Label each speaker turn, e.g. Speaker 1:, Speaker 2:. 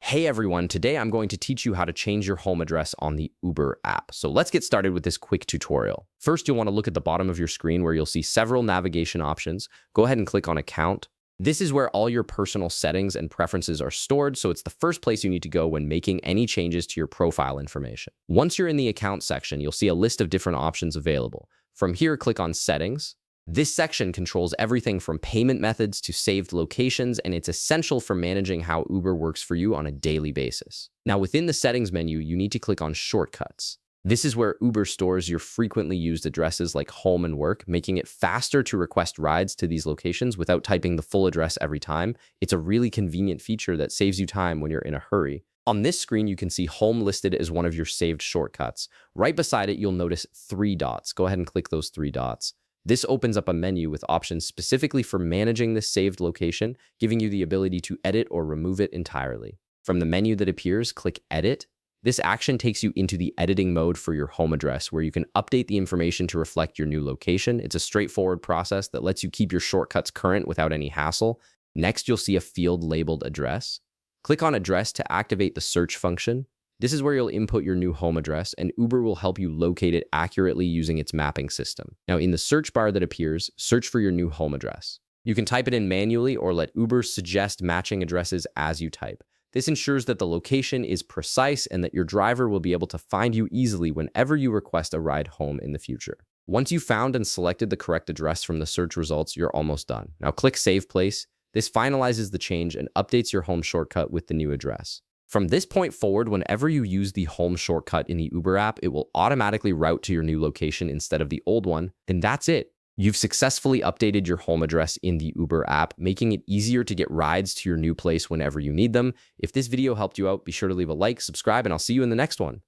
Speaker 1: Hey everyone, today I'm going to teach you how to change your home address on the Uber app. So let's get started with this quick tutorial. First, you'll want to look at the bottom of your screen where you'll see several navigation options. Go ahead and click on Account. This is where all your personal settings and preferences are stored, so it's the first place you need to go when making any changes to your profile information. Once you're in the Account section, you'll see a list of different options available. From here, click on Settings. This section controls everything from payment methods to saved locations, and it's essential for managing how Uber works for you on a daily basis. Now, within the settings menu, you need to click on Shortcuts. This is where Uber stores your frequently used addresses like home and work, making it faster to request rides to these locations without typing the full address every time. It's a really convenient feature that saves you time when you're in a hurry. On this screen, you can see home listed as one of your saved shortcuts. Right beside it, you'll notice 3 dots. Go ahead and click those 3 dots. This opens up a menu with options specifically for managing this saved location, giving you the ability to edit or remove it entirely. From the menu that appears, click Edit. This action takes you into the editing mode for your home address, where you can update the information to reflect your new location. It's a straightforward process that lets you keep your shortcuts current without any hassle. Next, you'll see a field labeled Address. Click on Address to activate the search function. This is where you'll input your new home address, and Uber will help you locate it accurately using its mapping system. Now, in the search bar that appears, search for your new home address. You can type it in manually or let Uber suggest matching addresses as you type. This ensures that the location is precise and that your driver will be able to find you easily whenever you request a ride home in the future. Once you've found and selected the correct address from the search results, you're almost done. Now click Save Place. This finalizes the change and updates your home shortcut with the new address. From this point forward, whenever you use the home shortcut in the Uber app, it will automatically route to your new location instead of the old one. And that's it. You've successfully updated your home address in the Uber app, making it easier to get rides to your new place whenever you need them. If this video helped you out, be sure to leave a like, subscribe, and I'll see you in the next one.